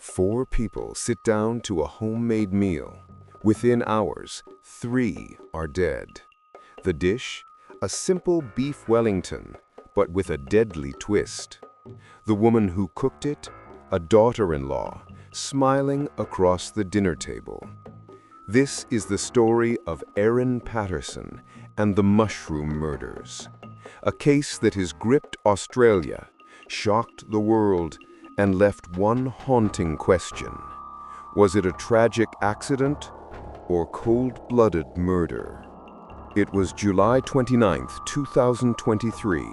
Four people sit down to a homemade meal. Within hours, 3 are dead. The dish? A simple beef Wellington, but with a deadly twist. The woman who cooked it? A daughter-in-law, smiling across the dinner table. This is the story of Erin Patterson and the mushroom murders. A case that has gripped Australia, shocked the world, and left one haunting question. Was it a tragic accident or cold-blooded murder? It was July 29, 2023,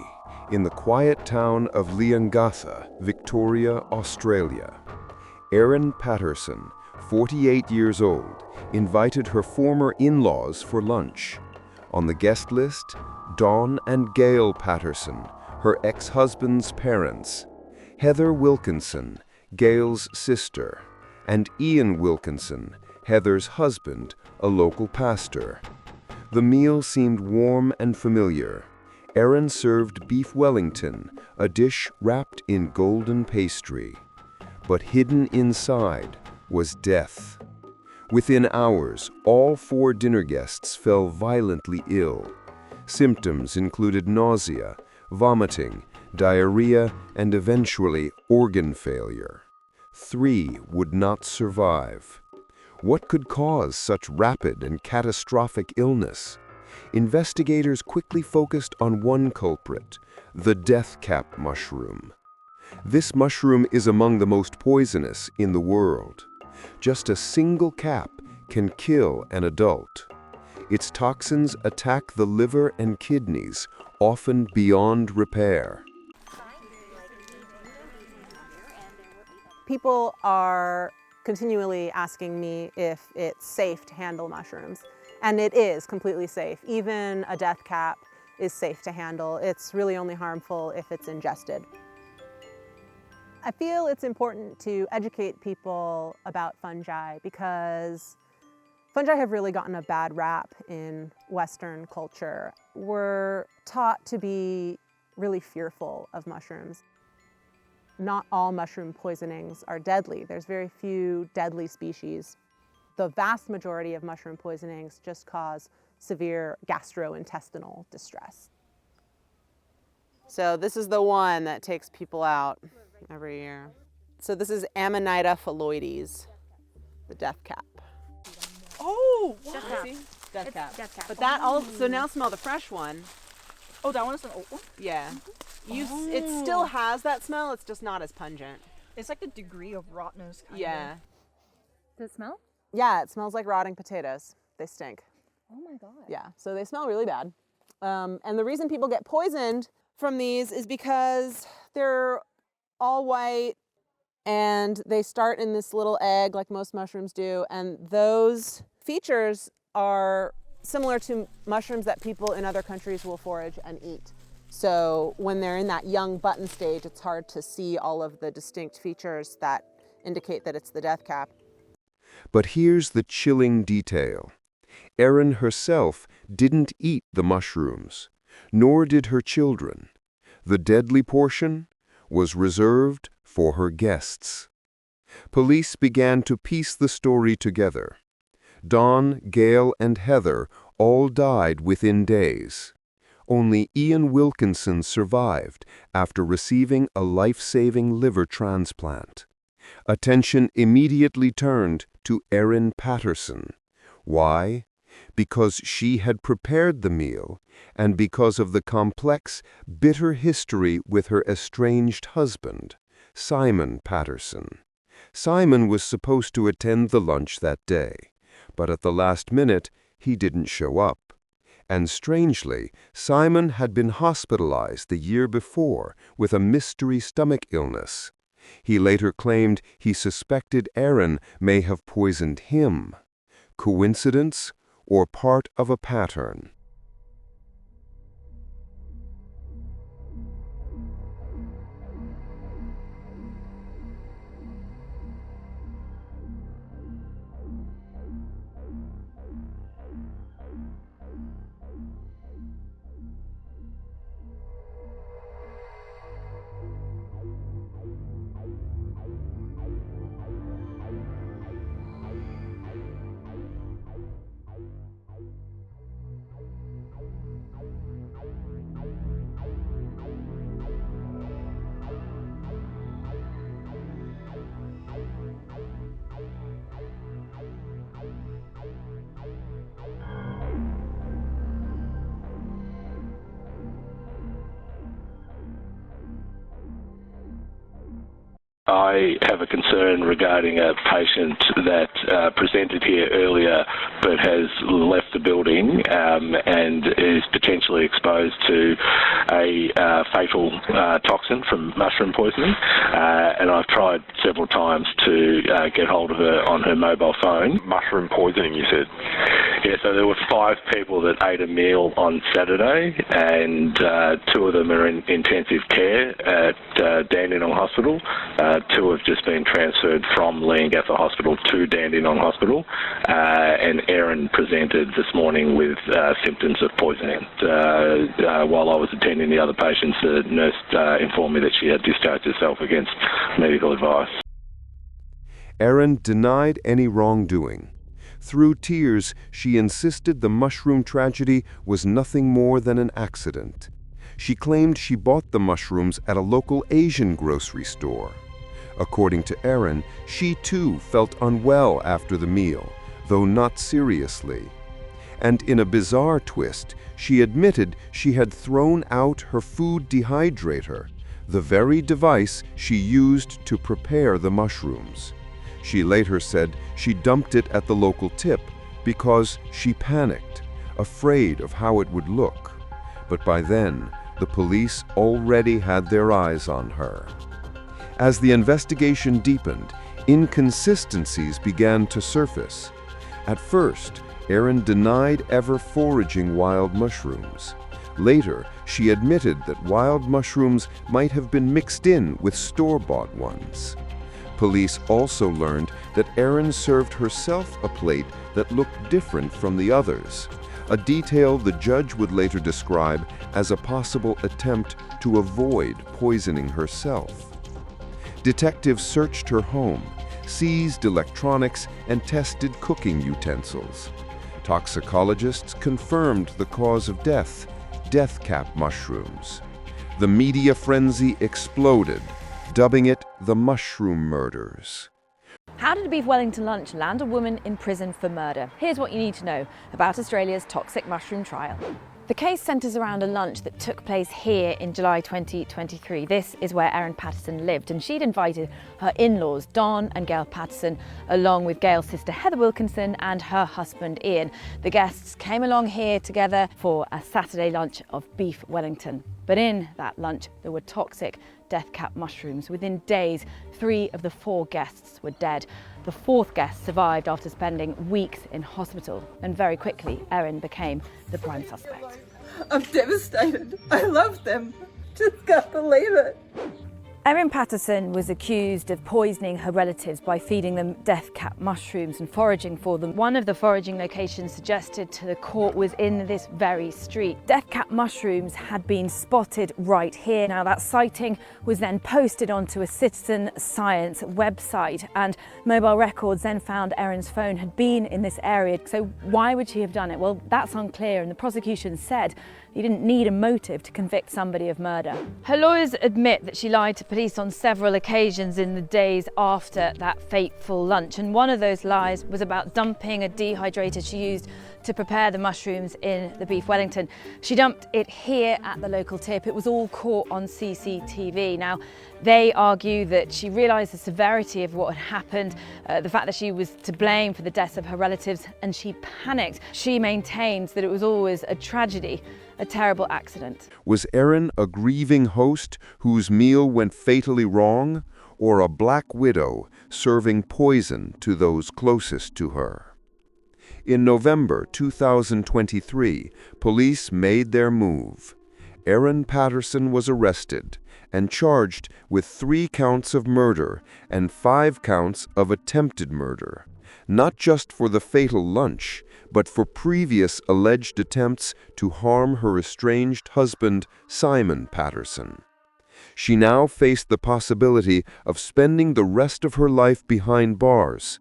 in the quiet town of Leongatha, Victoria, Australia. Erin Patterson, 48 years old, invited her former in-laws for lunch. On the guest list, Dawn and Gail Patterson, her ex-husband's parents, Heather Wilkinson, Gail's sister, and Ian Wilkinson, Heather's husband, a local pastor. The meal seemed warm and familiar. Erin served beef Wellington, a dish wrapped in golden pastry. But hidden inside was death. Within hours, all 4 dinner guests fell violently ill. Symptoms included nausea, vomiting, diarrhea, and eventually organ failure. 3 would not survive. What could cause such rapid and catastrophic illness? Investigators quickly focused on one culprit, the death cap mushroom. This mushroom is among the most poisonous in the world. Just a single cap can kill an adult. Its toxins attack the liver and kidneys, often beyond repair. People are continually asking me if it's safe to handle mushrooms. And it is completely safe. Even a death cap is safe to handle. It's really only harmful if it's ingested. I feel it's important to educate people about fungi because fungi have really gotten a bad rap in Western culture. We're taught to be really fearful of mushrooms. Not all mushroom poisonings are deadly. There's very few deadly species. The vast majority of mushroom poisonings just cause severe gastrointestinal distress. So this is the one that takes people out every year. So this is Amanita phalloides, the death cap. Oh, what? Death cap. Death cap. But that so now smell the fresh one. Oh, that one is an old one? Yeah. It still has that smell, it's just not as pungent. It's like a degree of rottenness kind Yeah. of. Does it smell? Yeah, it smells like rotting potatoes. They stink. Oh my God. Yeah, so they smell really bad. And the reason people get poisoned from these is because they're all white and they start in this little egg like most mushrooms do. And those features are similar to mushrooms that people in other countries will forage and eat. So when they're in that young button stage, it's hard to see all of the distinct features that indicate that it's the death cap. But here's the chilling detail. Erin herself didn't eat the mushrooms, nor did her children. The deadly portion was reserved for her guests. Police began to piece the story together. Dawn, Gail, and Heather all died within days. Only Ian Wilkinson survived after receiving a life-saving liver transplant. Attention immediately turned to Erin Patterson. Why? Because she had prepared the meal and because of the complex, bitter history with her estranged husband, Simon Patterson. Simon was supposed to attend the lunch that day, but at the last minute, he didn't show up. And strangely, Simon had been hospitalized the year before with a mystery stomach illness. He later claimed he suspected Erin may have poisoned him. Coincidence or part of a pattern? I have a concern regarding a patient that presented here earlier but has left the building and is potentially exposed to a fatal toxin from mushroom poisoning. And I've tried several times to get hold of her on her mobile phone. Mushroom poisoning, you said? Yeah, so there were 5 people that ate a meal on Saturday, and 2 of them are in intensive care at Dandenong Hospital. 2 have just been transferred from Leongatha Hospital to Dandenong Hospital, and Erin presented this morning with symptoms of poisoning. While I was attending the other patients, the nurse informed me that she had discharged herself against medical advice. Erin denied any wrongdoing. Through tears, she insisted the mushroom tragedy was nothing more than an accident. She claimed she bought the mushrooms at a local Asian grocery store. According to Erin, she too felt unwell after the meal, though not seriously. And in a bizarre twist, she admitted she had thrown out her food dehydrator, the very device she used to prepare the mushrooms. She later said she dumped it at the local tip because she panicked, afraid of how it would look. But by then, the police already had their eyes on her. As the investigation deepened, inconsistencies began to surface. At first, Erin denied ever foraging wild mushrooms. Later, she admitted that wild mushrooms might have been mixed in with store-bought ones. Police also learned that Erin served herself a plate that looked different from the others, a detail the judge would later describe as a possible attempt to avoid poisoning herself. Detectives searched her home, seized electronics, and tested cooking utensils. Toxicologists confirmed the cause of death, death cap mushrooms. The media frenzy exploded, dubbing it the Mushroom Murders. How did a beef Wellington lunch land a woman in prison for murder? Here's what you need to know about Australia's toxic mushroom trial. The case centres around a lunch that took place here in July 2023. This is where Erin Patterson lived, and she'd invited her in-laws, Don and Gail Patterson, along with Gail's sister Heather Wilkinson and her husband Ian. The guests came along here together for a Saturday lunch of beef Wellington. But in that lunch, there were toxic death cap mushrooms. Within days, 3 of the 4 guests were dead. The 4th guest survived after spending weeks in hospital, and very quickly, Erin became the prime suspect. I'm devastated. I love them. Just can't believe it. Erin Patterson was accused of poisoning her relatives by feeding them death cap mushrooms and foraging for them. One of the foraging locations suggested to the court was in this very street. Death cap mushrooms had been spotted right here. Now that sighting was then posted onto a citizen science website, and mobile records then found Erin's phone had been in this area. So why would she have done it? Well, that's unclear, and the prosecution said you didn't need a motive to convict somebody of murder. Her lawyers admit that she lied to police on several occasions in the days after that fateful lunch, and one of those lies was about dumping a dehydrator she used to prepare the mushrooms in the beef Wellington. She dumped it here at the local tip. It was all caught on CCTV. Now, they argue that she realised the severity of what had happened, the fact that she was to blame for the deaths of her relatives, and she panicked. She maintains that it was always a tragedy, a terrible accident. Was Erin a grieving host whose meal went fatally wrong, or a black widow serving poison to those closest to her? In November 2023, police made their move. Erin Patterson was arrested and charged with 3 counts of murder and 5 counts of attempted murder, not just for the fatal lunch, but for previous alleged attempts to harm her estranged husband, Simon Patterson. She now faced the possibility of spending the rest of her life behind bars.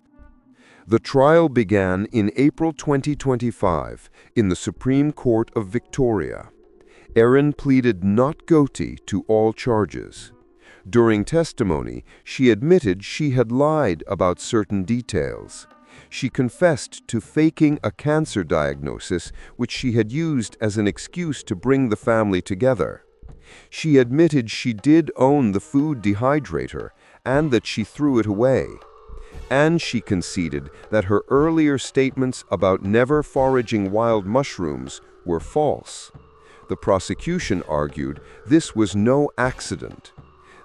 The trial began in April 2025 in the Supreme Court of Victoria. Erin pleaded not guilty to all charges. During testimony, she admitted she had lied about certain details. She confessed to faking a cancer diagnosis, which she had used as an excuse to bring the family together. She admitted she did own the food dehydrator and that she threw it away. And she conceded that her earlier statements about never foraging wild mushrooms were false. The prosecution argued this was no accident.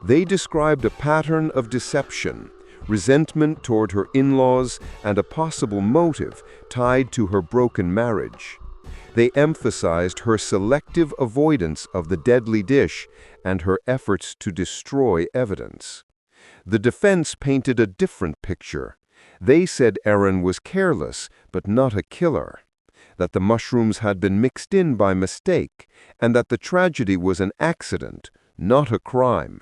They described a pattern of deception, resentment toward her in-laws, and a possible motive tied to her broken marriage. They emphasized her selective avoidance of the deadly dish and her efforts to destroy evidence. The defense painted a different picture. They said Erin was careless, but not a killer, that the mushrooms had been mixed in by mistake, and that the tragedy was an accident, not a crime.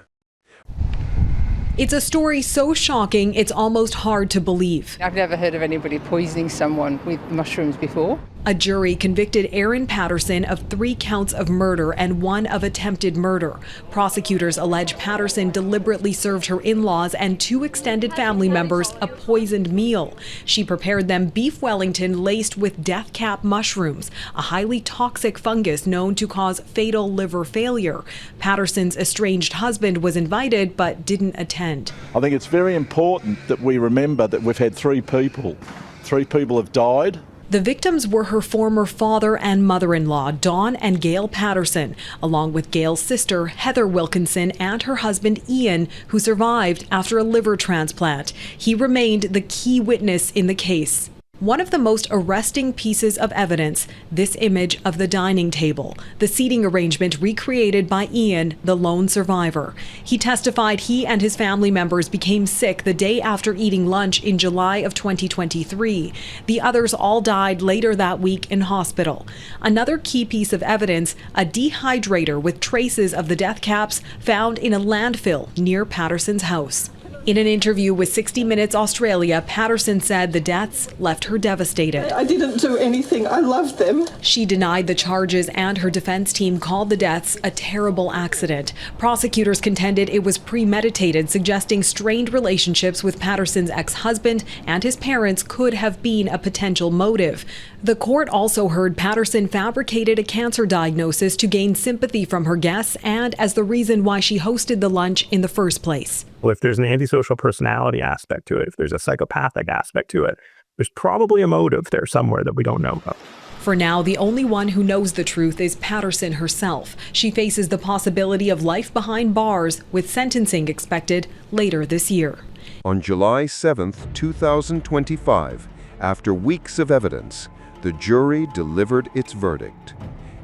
It's a story so shocking, it's almost hard to believe. I've never heard of anybody poisoning someone with mushrooms before. A jury convicted Erin Patterson of 3 counts of murder and 1 of attempted murder. Prosecutors allege Patterson deliberately served her in-laws and 2 extended family members a poisoned meal. She prepared them beef Wellington laced with death cap mushrooms, a highly toxic fungus known to cause fatal liver failure. Patterson's estranged husband was invited but didn't attend. I think it's very important that we remember that we've had 3 people. 3 people have died. The victims were her former father and mother-in-law, Dawn and Gail Patterson, along with Gail's sister, Heather Wilkinson, and her husband, Ian, who survived after a liver transplant. He remained the key witness in the case. One of the most arresting pieces of evidence, this image of the dining table, the seating arrangement recreated by Ian, the lone survivor. He testified he and his family members became sick the day after eating lunch in July of 2023. The others all died later that week in hospital. Another key piece of evidence, a dehydrator with traces of the death caps found in a landfill near Patterson's house. In an interview with 60 Minutes Australia, Patterson said the deaths left her devastated. I didn't do anything. I loved them. She denied the charges, and her defense team called the deaths a terrible accident. Prosecutors contended it was premeditated, suggesting strained relationships with Patterson's ex-husband and his parents could have been a potential motive. The court also heard Patterson fabricated a cancer diagnosis to gain sympathy from her guests and as the reason why she hosted the lunch in the first place. Well, if there's an antisocial personality aspect to it, if there's a psychopathic aspect to it, there's probably a motive there somewhere that we don't know about. For now, the only one who knows the truth is Patterson herself. She faces the possibility of life behind bars, with sentencing expected later this year. On July 7, 2025, after weeks of evidence, the jury delivered its verdict.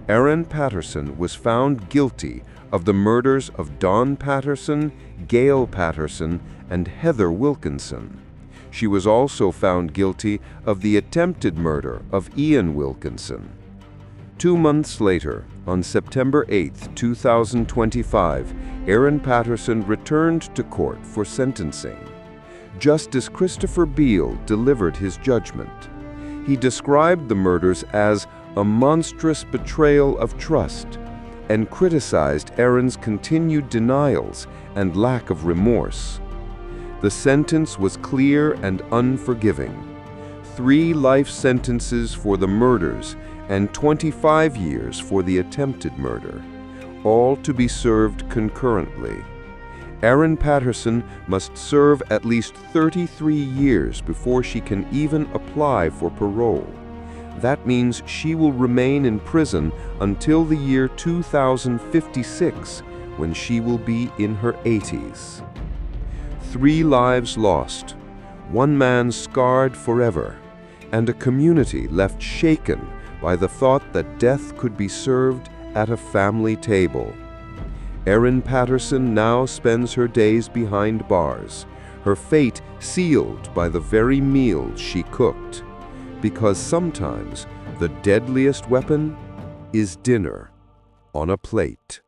Erin Patterson was found guilty of the murders of Dawn Patterson, Gail Patterson, and Heather Wilkinson. She was also found guilty of the attempted murder of Ian Wilkinson. 2 months later, on September 8, 2025, Erin Patterson returned to court for sentencing. Justice Christopher Beale delivered his judgment. He described the murders as a monstrous betrayal of trust and criticized Erin's continued denials and lack of remorse. The sentence was clear and unforgiving. 3 life sentences for the murders and 25 years for the attempted murder, all to be served concurrently. Erin Patterson must serve at least 33 years before she can even apply for parole. That means she will remain in prison until the year 2056, when she will be in her 80s. 3 lives lost, 1 man scarred forever, and a community left shaken by the thought that death could be served at a family table. Erin Patterson now spends her days behind bars, her fate sealed by the very meals she cooked. Because sometimes the deadliest weapon is dinner on a plate.